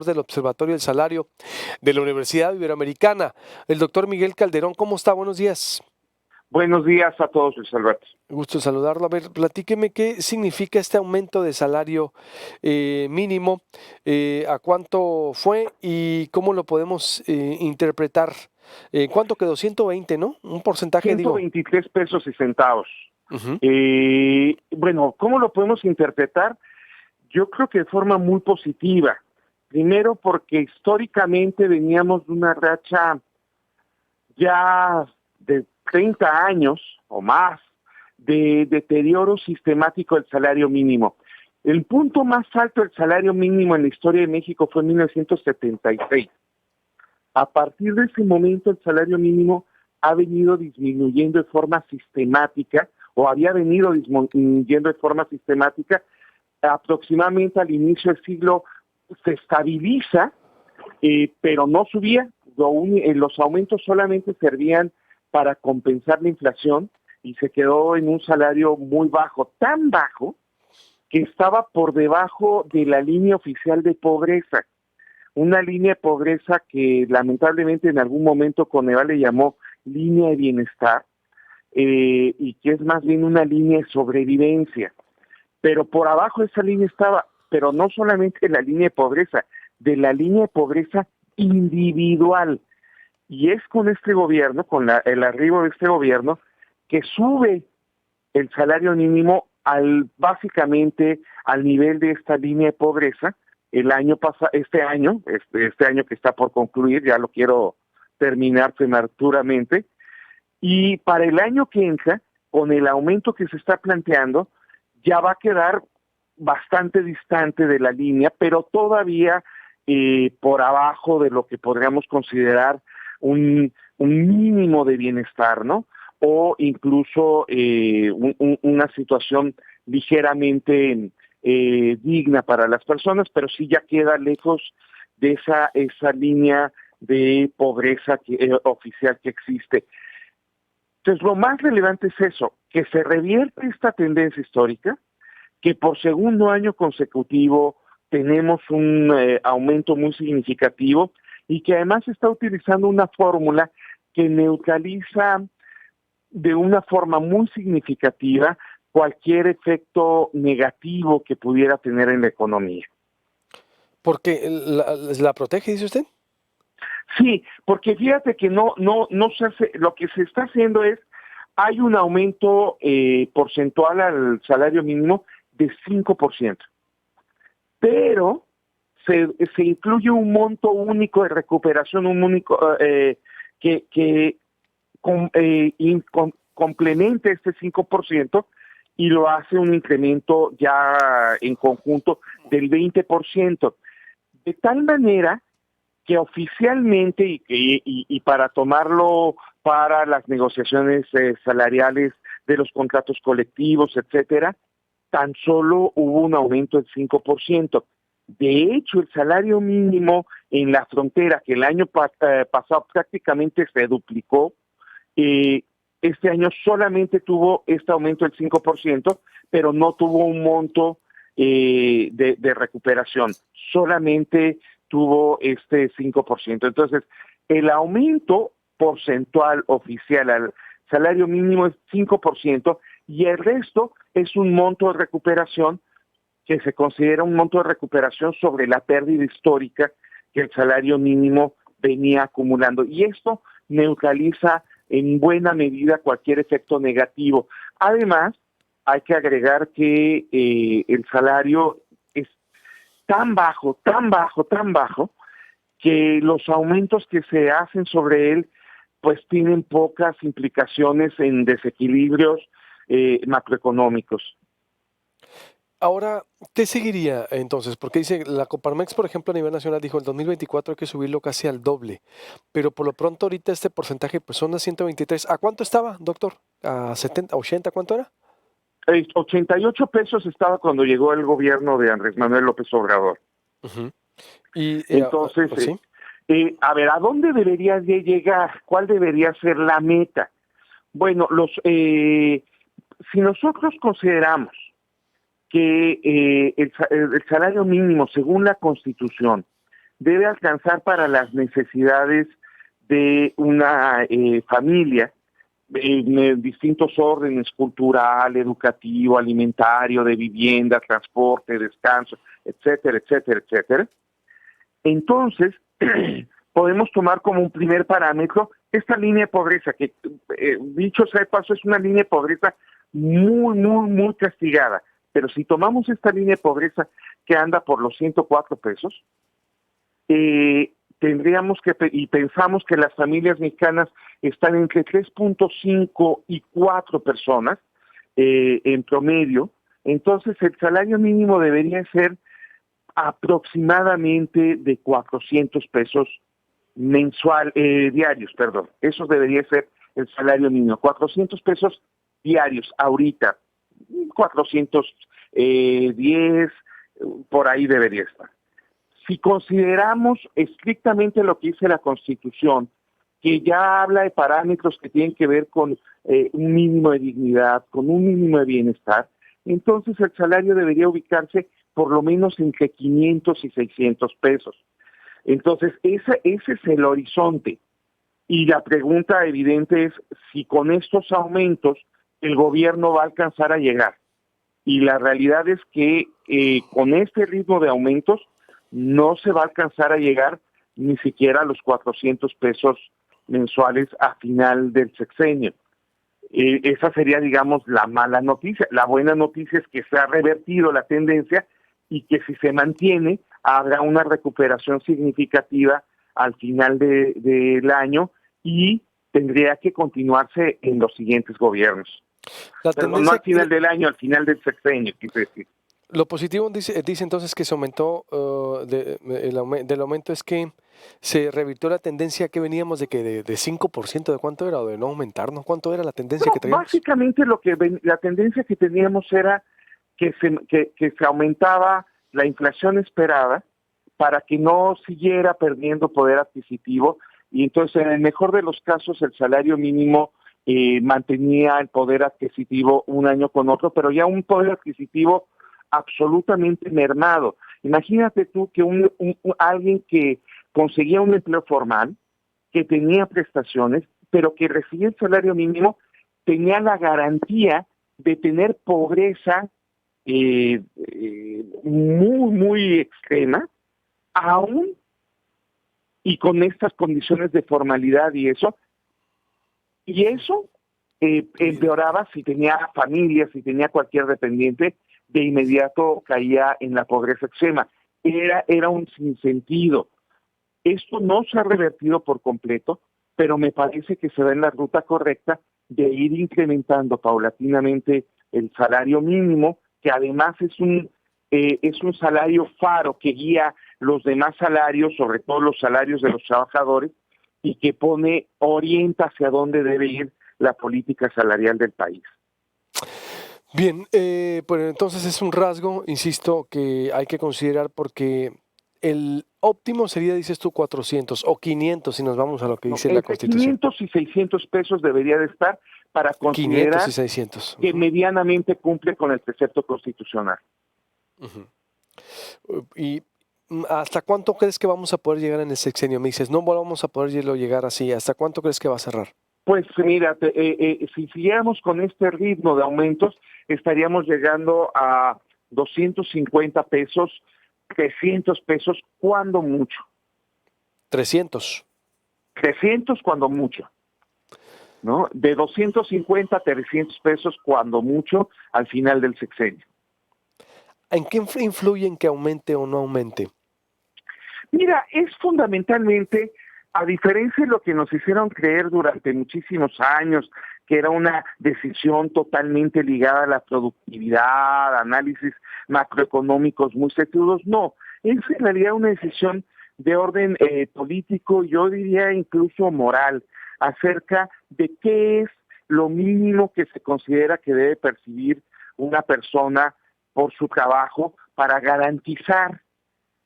del Observatorio del Salario de la Universidad Iberoamericana, el doctor Miguel Calderón. ¿Cómo está? Buenos días. Buenos días a todos, Luis Alberto. Gusto saludarlo. A ver, platíqueme qué significa este aumento de salario mínimo, a cuánto fue y cómo lo podemos interpretar. ¿Cuánto quedó? 120, ¿no? Un porcentaje, digo. 123 pesos y centavos. Ujú. Bueno, ¿cómo lo podemos interpretar? Yo creo que de forma muy positiva. Primero porque históricamente veníamos de una racha ya de 30 años o más de deterioro sistemático del salario mínimo. El punto más alto del salario mínimo en la historia de México fue en 1976. A partir de ese momento el salario mínimo ha venido disminuyendo de forma sistemática o había venido disminuyendo de forma sistemática. Aproximadamente al inicio del siglo se estabiliza, pero no subía. Los aumentos solamente servían para compensar la inflación y se quedó en un salario muy bajo, tan bajo que estaba por debajo de la línea oficial de pobreza, una línea de pobreza que lamentablemente en algún momento Coneval le llamó línea de bienestar, y que es más bien una línea de sobrevivencia. Pero por abajo de esa línea estaba, pero no solamente la línea de la línea de pobreza individual. Y es con este gobierno, el arribo de este gobierno, que sube el salario mínimo básicamente al nivel de esta línea de pobreza. El año pasado, este año que está por concluir, ya lo quiero terminar prematuramente, y para el año que entra, con el aumento que se está planteando, ya va a quedar bastante distante de la línea, pero todavía por abajo de lo que podríamos considerar un mínimo de bienestar, ¿no? O incluso una situación ligeramente digna para las personas, pero sí ya queda lejos de esa línea de pobreza oficial que existe. Entonces, lo más relevante es eso, que se revierte esta tendencia histórica, que por segundo año consecutivo tenemos un aumento muy significativo y que además se está utilizando una fórmula que neutraliza de una forma muy significativa cualquier efecto negativo que pudiera tener en la economía. Porque la protege, dice usted. Sí, porque fíjate que no se hace, lo que se está haciendo es, hay un aumento porcentual al salario mínimo de 5%, pero se incluye un monto único de recuperación, un único que complemente este 5% y lo hace un incremento ya en conjunto del 20%, de tal manera que oficialmente y para tomarlo para las negociaciones salariales de los contratos colectivos, etcétera, tan solo hubo un aumento del 5%. De hecho, el salario mínimo en la frontera, que el año pasado prácticamente se duplicó, este año solamente tuvo este aumento del 5%, pero no tuvo un monto de recuperación, solamente tuvo este 5%. Entonces, el aumento porcentual oficial al salario mínimo es 5% y el resto es un monto de recuperación que se considera un monto de recuperación sobre la pérdida histórica que el salario mínimo venía acumulando. Y esto neutraliza en buena medida cualquier efecto negativo. Además, hay que agregar que el salario es tan bajo, tan bajo, tan bajo, que los aumentos que se hacen sobre él pues tienen pocas implicaciones en desequilibrios macroeconómicos. Ahora, ¿qué seguiría entonces? Porque dice, la Coparmex, por ejemplo, a nivel nacional dijo, el 2024 hay que subirlo casi al doble, pero por lo pronto ahorita este porcentaje pues son a 123. ¿A cuánto estaba, doctor? ¿A 70, 80? ¿Cuánto era? 88 pesos estaba cuando llegó el gobierno de Andrés Manuel López Obrador. Ujú. Y, Entonces, sí, a ver, ¿a dónde debería de llegar? ¿Cuál debería ser la meta? Bueno, si nosotros consideramos que el salario mínimo, según la Constitución, debe alcanzar para las necesidades de una familia en distintos órdenes: cultural, educativo, alimentario, de vivienda, transporte, descanso, etcétera, etcétera, etcétera. Entonces, podemos tomar como un primer parámetro esta línea de pobreza, que dicho sea de paso, es una línea de pobreza muy, muy, muy castigada. Pero si tomamos esta línea de pobreza que anda por los 104 pesos, tendríamos que, y pensamos que las familias mexicanas están entre 3.5 y 4 personas en promedio, entonces el salario mínimo debería ser aproximadamente de 400 pesos diarios, perdón. Eso debería ser el salario mínimo, 400 pesos diarios ahorita, 410, por ahí debería estar. Si consideramos estrictamente lo que dice la Constitución, que ya habla de parámetros que tienen que ver con un mínimo de dignidad, con un mínimo de bienestar, entonces el salario debería ubicarse por lo menos entre 500 y 600 pesos. Entonces, ese es el horizonte. Y la pregunta evidente es si con estos aumentos el gobierno va a alcanzar a llegar. Y la realidad es que con este ritmo de aumentos no se va a alcanzar a llegar ni siquiera a los 400 pesos mensuales a final del sexenio. Esa sería, digamos, la mala noticia. La buena noticia es que se ha revertido la tendencia y que si se mantiene, habrá una recuperación significativa al final del año y tendría que continuarse en los siguientes gobiernos. Pero no al final del año, al final del sexenio, quise decir. Lo positivo dice entonces que se aumentó, del aumento es que se revirtió la tendencia que veníamos de que de 5%, ¿de cuánto era? O de no aumentarnos, ¿cuánto era la tendencia que teníamos? Básicamente la tendencia que teníamos era que se aumentaba la inflación esperada para que no siguiera perdiendo poder adquisitivo, y entonces en el mejor de los casos el salario mínimo mantenía el poder adquisitivo un año con otro, pero ya un poder adquisitivo absolutamente mermado. Imagínate tú que alguien que conseguía un empleo formal, que tenía prestaciones, pero que recibía el salario mínimo, tenía la garantía de tener pobreza muy, muy extrema, aún y con estas condiciones de formalidad y eso empeoraba si tenía familia, si tenía cualquier dependiente, de inmediato caía en la pobreza extrema. Era un sinsentido. Esto no se ha revertido por completo, pero me parece que se va en la ruta correcta de ir incrementando paulatinamente el salario mínimo, que además es un salario faro que guía los demás salarios, sobre todo los salarios de los trabajadores, y que orienta hacia dónde debe ir la política salarial del país. Bien, pues entonces es un rasgo, insisto, que hay que considerar porque el óptimo sería, dices tú, 400 o 500 si nos vamos a lo que dice la Constitución. 500 y 600 pesos debería de estar para considerar 500 y 600. que medianamente cumple con el precepto constitucional. ¿Y hasta cuánto crees que vamos a poder llegar en el sexenio? Me dices, no vamos a poder llegar así. ¿Hasta cuánto crees que va a cerrar? Pues mira, si siguiéramos con este ritmo de aumentos, estaríamos llegando a 250 pesos, 300 pesos, cuando mucho. 300. 300 cuando mucho, ¿no? De 250 a 300 pesos cuando mucho al final del sexenio. ¿En qué influye en que aumente o no aumente? Mira, es fundamentalmente, a diferencia de lo que nos hicieron creer durante muchísimos años, que era una decisión totalmente ligada a la productividad, análisis macroeconómicos muy sesudos, no, es en realidad una decisión de orden político, yo diría incluso moral, acerca de qué es lo mínimo que se considera que debe percibir una persona por su trabajo para garantizar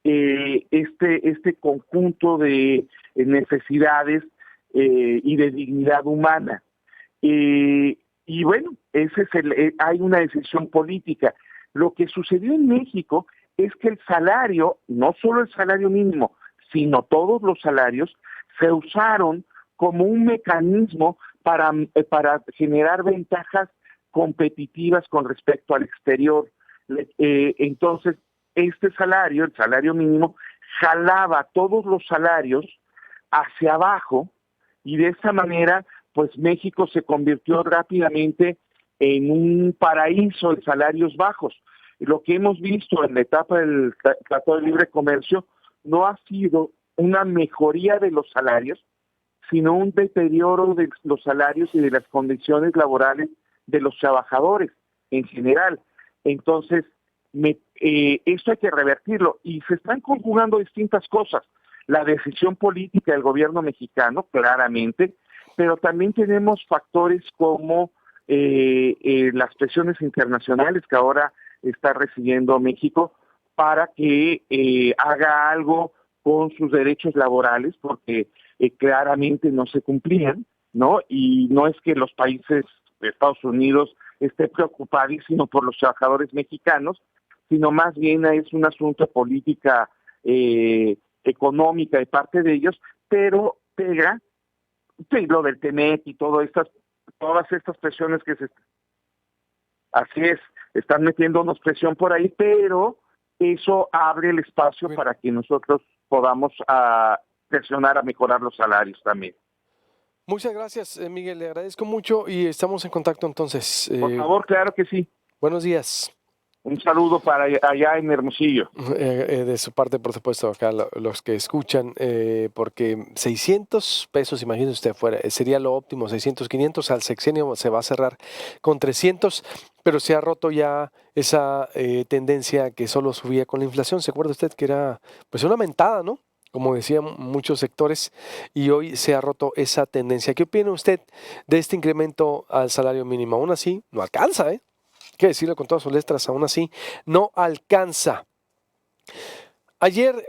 este conjunto de necesidades y de dignidad humana. Y bueno, hay una decisión política. Lo que sucedió en México es que el salario, no solo el salario mínimo, sino todos los salarios, se usaron como un mecanismo para generar ventajas competitivas con respecto al exterior. Entonces, este salario, el salario mínimo, jalaba todos los salarios hacia abajo y de esa manera, pues México se convirtió rápidamente en un paraíso de salarios bajos. Lo que hemos visto en la etapa del Tratado de Libre Comercio no ha sido una mejoría de los salarios, sino un deterioro de los salarios y de las condiciones laborales de los trabajadores en general. Entonces, esto hay que revertirlo y se están conjugando distintas cosas. La decisión política del gobierno mexicano, claramente, pero también tenemos factores como las presiones internacionales que ahora está recibiendo México para que haga algo con sus derechos laborales, porque claramente no se cumplían, ¿no? Y no es que los países de Estados Unidos estén preocupadísimos por los trabajadores mexicanos, sino más bien es un asunto de política económica de parte de ellos, pero pega, sí, lo del TEMEC y todas estas presiones así es, están metiéndonos presión por ahí, pero eso abre el espacio para que nosotros podamos presionar a mejorar los salarios también. Muchas gracias, Miguel, le agradezco mucho y estamos en contacto entonces. Por favor, claro que sí. Buenos días. Un saludo para allá en Hermosillo. De su parte, por supuesto, acá los que escuchan, porque 600 pesos, imagínese usted, sería lo óptimo, 600, 500, al sexenio se va a cerrar con 300, pero se ha roto ya esa tendencia que solo subía con la inflación. ¿Se acuerda usted que era pues una mentada, ¿no? Como decían muchos sectores, y hoy se ha roto esa tendencia. ¿Qué opina usted de este incremento al salario mínimo? Aún así, no alcanza, ¿eh? Hay que decirlo con todas sus letras, aún así, no alcanza. Ayer